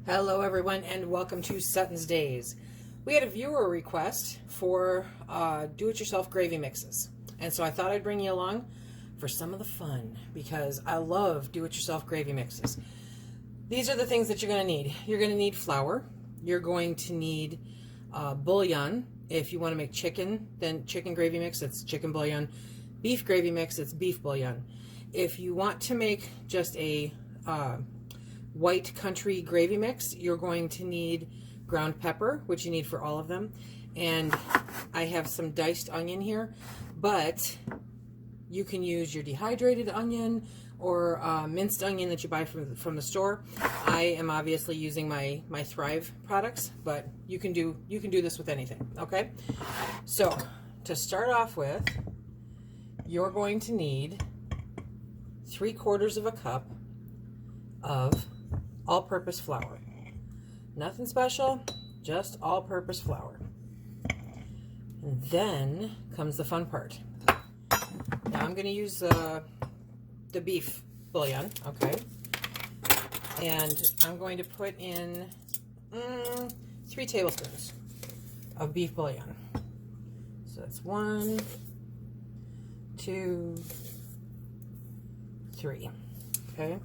Hello everyone and welcome to SuttonsDaze. We had a viewer request for do-it-yourself gravy mixes, and so I thought I'd bring you along for some of the fun because I love do-it-yourself gravy mixes. These are the things that you're going to need. You're going to need flour. You're going to need bouillon. If you want to make chicken, then chicken gravy mix, it's chicken bouillon. Beef gravy mix, it's beef bouillon. If you want to make just a white country gravy mix, you're going to need ground pepper, which you need for all of them, and I have some diced onion here, but you can use your dehydrated onion or minced onion that you buy from the store. I am obviously using my Thrive products, but you can do this with anything. Okay, so to start off with, you're going to need 3/4 of a cup of all-purpose flour. Nothing special, just all-purpose flour. And then comes the fun part. Now I'm going to use the beef bouillon, okay? And I'm going to put in 3 tablespoons of beef bouillon. So that's 1, 2, 3, okay?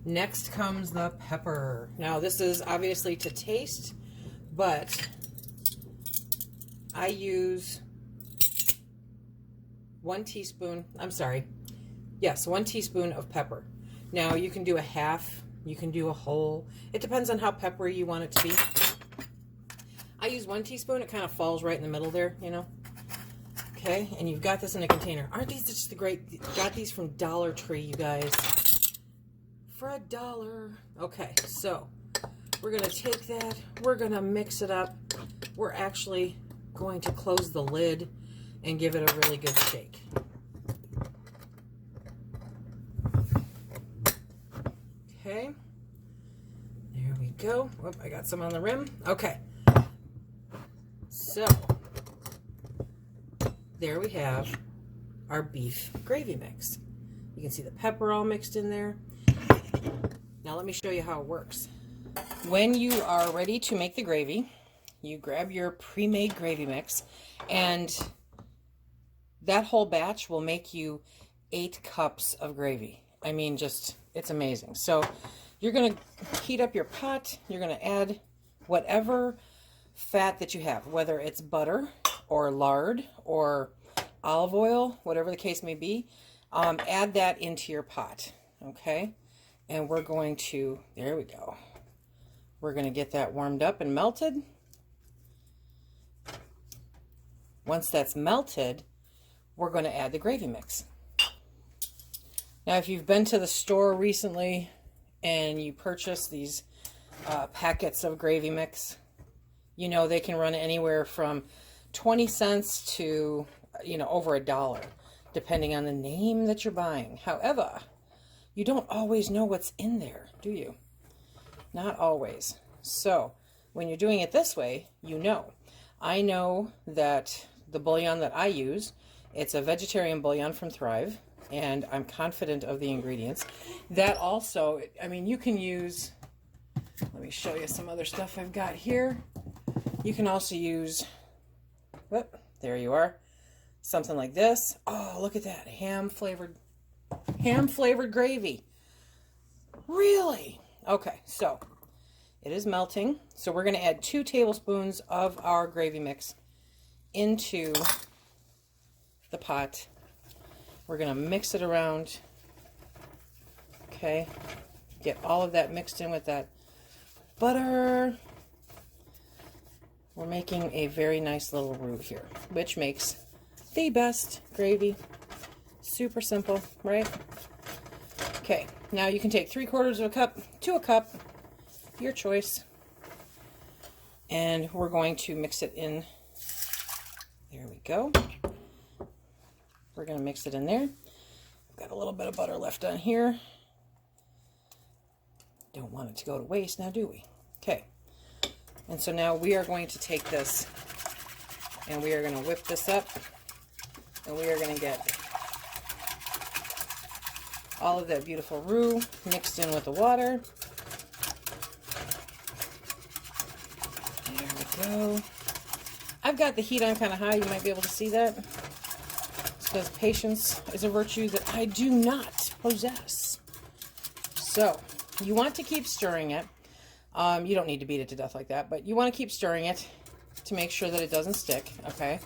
Next comes the pepper. Now this is obviously to taste, but I use 1 teaspoon, yes, 1 teaspoon of pepper. Now you can do a half, you can do a whole. It depends on how peppery you want it to be. I use 1 teaspoon, it kind of falls right in the middle there, you know. Okay, and you've got this in a container. Aren't these just the great, got these from Dollar Tree, you guys. For $1. Okay, so we're going to take that, we're going to mix it up. We're actually going to close the lid and give it a really good shake. Okay, there we go. Whoop, I got some on the rim. Okay, so there we have our beef gravy mix. You can see the pepper all mixed in there. Now let me show you how it works. When you are ready to make the gravy, you grab your pre-made gravy mix, and that whole batch will make you 8 cups of gravy. I mean, just, it's amazing. So you're going to heat up your pot. You're going to add whatever fat that you have, whether it's butter or lard or olive oil, whatever the case may be. Add that into your pot, okay? And we're going to, there we go. We're going to get that warmed up and melted. Once that's melted, we're going to add the gravy mix. Now, if you've been to the store recently and you purchase these packets of gravy mix, you know they can run anywhere from 20 cents to, you know, over $1, depending on the name that you're buying. However, you don't always know what's in there, do you? Not always. So when you're doing it this way, you know. I know that the bouillon that I use, it's a vegetarian bouillon from Thrive, and I'm confident of the ingredients. That also, I mean, you can use, let me show you some other stuff I've got here. You can also use, whoop, there you are, something like this. Oh, look at that, ham-flavored gravy. Really? Okay, so it is melting. So we're going to add 2 tablespoons of our gravy mix into the pot. We're going to mix it around. Okay, get all of that mixed in with that butter. We're making a very nice little roux here, which makes the best gravy. Super simple, right? Okay, now you can take 3/4 of a cup to a cup, your choice, and we're going to mix it in. There we go. We're going to mix it in there. I've got a little bit of butter left on here. Don't want it to go to waste now, do we? Okay, and so now we are going to take this and we are going to whip this up, and we are going to get all of that beautiful roux mixed in with the water. There we go. I've got the heat on kind of high. You might be able to see that. It's because patience is a virtue that I do not possess. So, you want to keep stirring it. You don't need to beat it to death like that, but you want to keep stirring it to make sure that it doesn't stick, okay?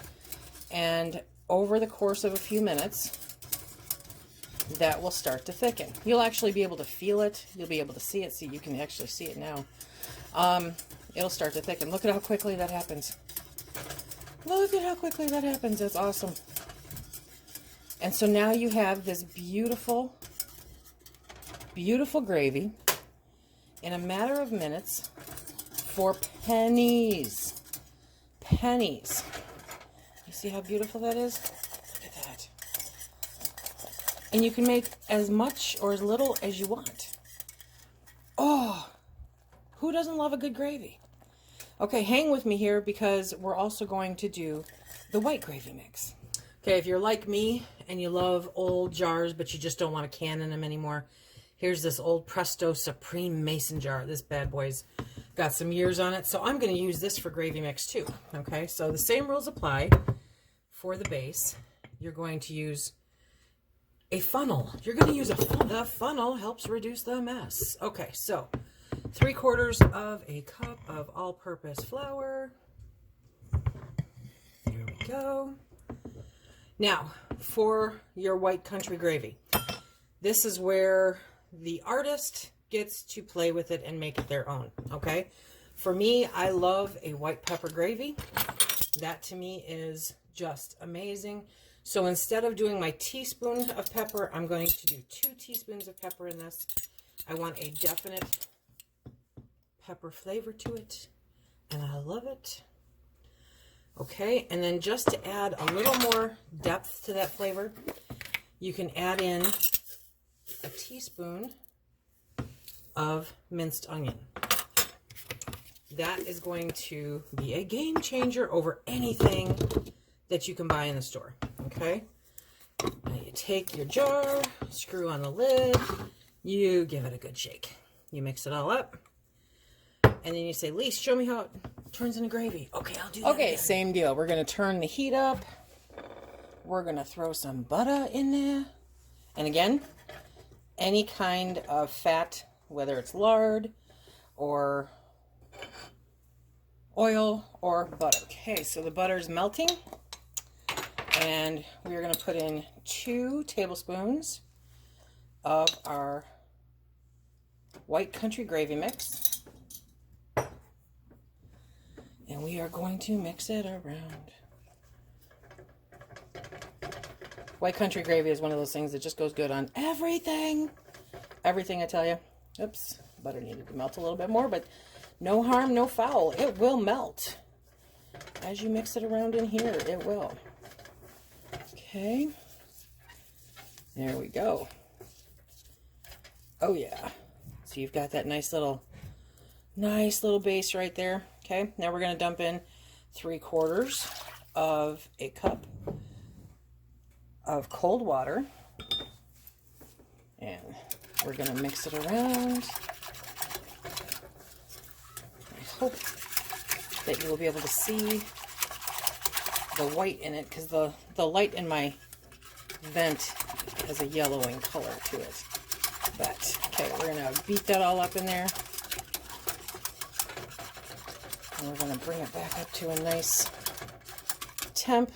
And over the course of a few minutes, that will start to thicken. You'll actually be able to feel it. You'll be able to see it. See, you can actually see it now. It'll start to thicken. Look at how quickly that happens. Look at how quickly that happens. That's awesome. And so now you have this beautiful, beautiful gravy in a matter of minutes for pennies. Pennies. You see how beautiful that is? Look at that. And you can make as much or as little as you want. Oh, who doesn't love a good gravy? Okay, hang with me here because we're also going to do the white gravy mix. Okay, if you're like me and you love old jars but you just don't want to can in them anymore, here's this old Presto Supreme Mason jar. This bad boy's got some years on it, so I'm going to use this for gravy mix too. Okay, so the same rules apply for the base. You're going to use a funnel. You're going to use a funnel. The funnel helps reduce the mess. Okay, so 3/4 of a cup of all-purpose flour. There we go. Now, for your white country gravy, this is where the artist gets to play with it and make it their own, okay? For me, I love a white pepper gravy. That to me is just amazing. So instead of doing my teaspoon of pepper, I'm going to do 2 teaspoons of pepper in this. I want a definite pepper flavor to it, and I love it. Okay, and then just to add a little more depth to that flavor, you can add in a teaspoon of minced onion. That is going to be a game changer over anything that you can buy in the store, okay? Now you take your jar, screw on the lid, you give it a good shake. You mix it all up, and then you say, Lise, show me how it turns into gravy. Okay, I'll do that. Okay, again. Same deal. We're going to turn the heat up. We're going to throw some butter in there. And again, any kind of fat, whether it's lard or oil or butter. Okay, so the butter is melting. And we're going to put in 2 tablespoons of our white country gravy mix. And we are going to mix it around. White country gravy is one of those things that just goes good on everything. Everything, I tell you. Oops, butter needed to melt a little bit more, but no harm, no foul. It will melt. As you mix it around in here, it will. Okay. There we go. Oh yeah. So you've got that nice little base right there. Okay, now we're going to dump in 3/4 of a cup of cold water, and we're going to mix it around. I hope that you will be able to see the white in it, because the light in my vent has a yellowing color to it. But, okay, we're going to beat that all up in there. And we're going to bring it back up to a nice temp.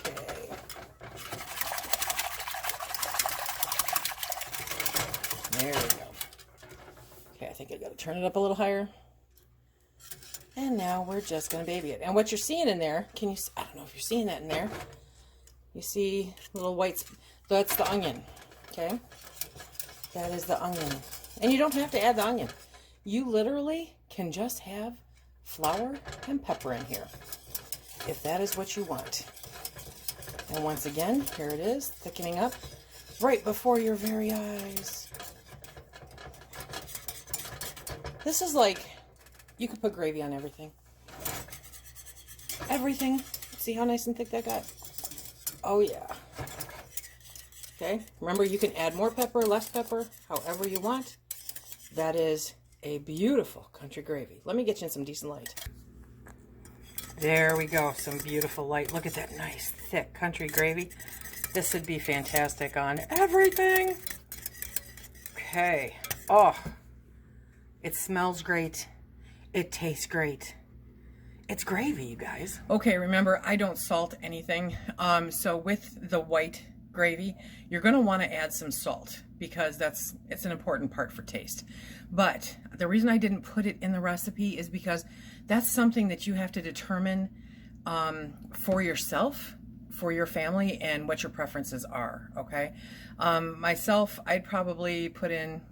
Okay. There we go. Okay, I think I got to turn it up a little higher. And now we're just going to baby it. And what you're seeing in there, I don't know if you're seeing that in there. You see little whites. That's the onion. Okay? That is the onion. And you don't have to add the onion. You literally can just have flour and pepper in here, if that is what you want. And once again, here it is, thickening up right before your very eyes. This is like, you could put gravy on everything. Everything. See how nice and thick that got? Oh yeah. Okay, remember you can add more pepper, less pepper, however you want. That is a beautiful country gravy. Let me get you in some decent light. There we go, some beautiful light. Look at that nice thick country gravy. This would be fantastic on everything. Okay. Oh, it smells great. It tastes great. It's gravy, you guys. Okay, remember, I don't salt anything. So with the white gravy, you're going to want to add some salt because it's an important part for taste. But the reason I didn't put it in the recipe is because that's something that you have to determine for yourself, for your family, and what your preferences are, okay? Myself, I'd probably put in,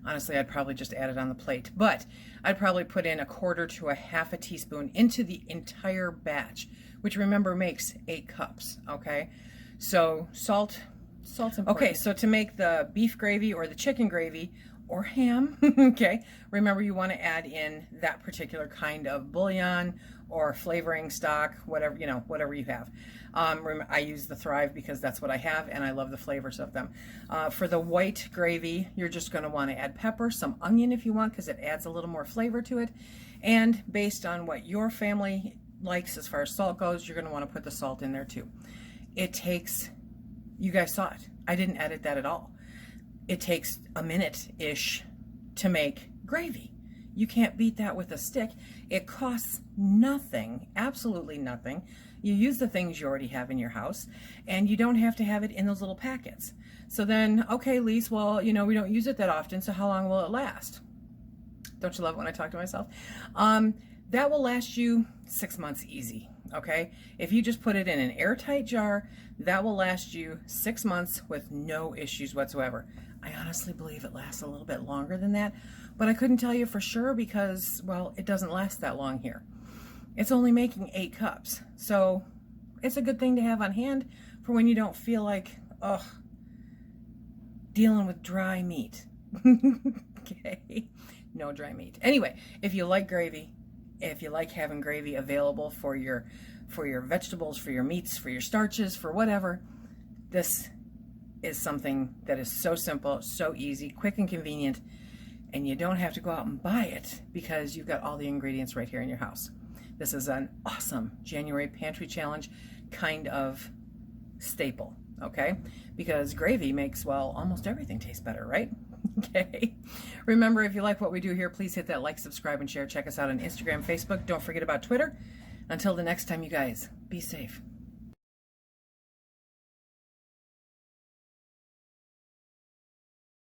honestly, I'd probably just add it on the plate, but I'd probably put in 1/4 to 1/2 teaspoon into the entire batch, which remember makes 8 cups, okay? So salt's important. Okay, so to make the beef gravy or the chicken gravy or ham, okay, remember you want to add in that particular kind of bouillon or flavoring stock, whatever, you know, whatever you have. I use the Thrive because that's what I have and I love the flavors of them. For the white gravy, you're just going to want to add pepper, some onion if you want, because it adds a little more flavor to it. And based on what your family likes as far as salt goes, you're going to want to put the salt in there too. It takes, you guys saw it, I didn't edit that at all. It takes a minute-ish to make gravy. You can't beat that with a stick. It costs nothing, absolutely nothing. You use the things you already have in your house, and you don't have to have it in those little packets. So then, okay, Lise, well, you know, we don't use it that often, so how long will it last? Don't you love it when I talk to myself? That will last you 6 months easy, okay? If you just put it in an airtight jar, that will last you 6 months with no issues whatsoever. I honestly believe it lasts a little bit longer than that, but I couldn't tell you for sure because, well, it doesn't last that long here. It's only making 8 cups, so it's a good thing to have on hand for when you don't feel like, ugh, dealing with dry meat. Okay, no dry meat. Anyway, if you like gravy, if you like having gravy available for your vegetables, for your meats, for your starches, for whatever, this is something that is so simple, so easy, quick and convenient, and you don't have to go out and buy it because you've got all the ingredients right here in your house. This is an awesome January pantry challenge kind of staple, okay? Because gravy makes, well, almost everything taste better, right? Okay. Remember, if you like what we do here, please hit that like, subscribe, and share. Check us out on Instagram, Facebook. Don't forget about Twitter. Until the next time, you guys, be safe.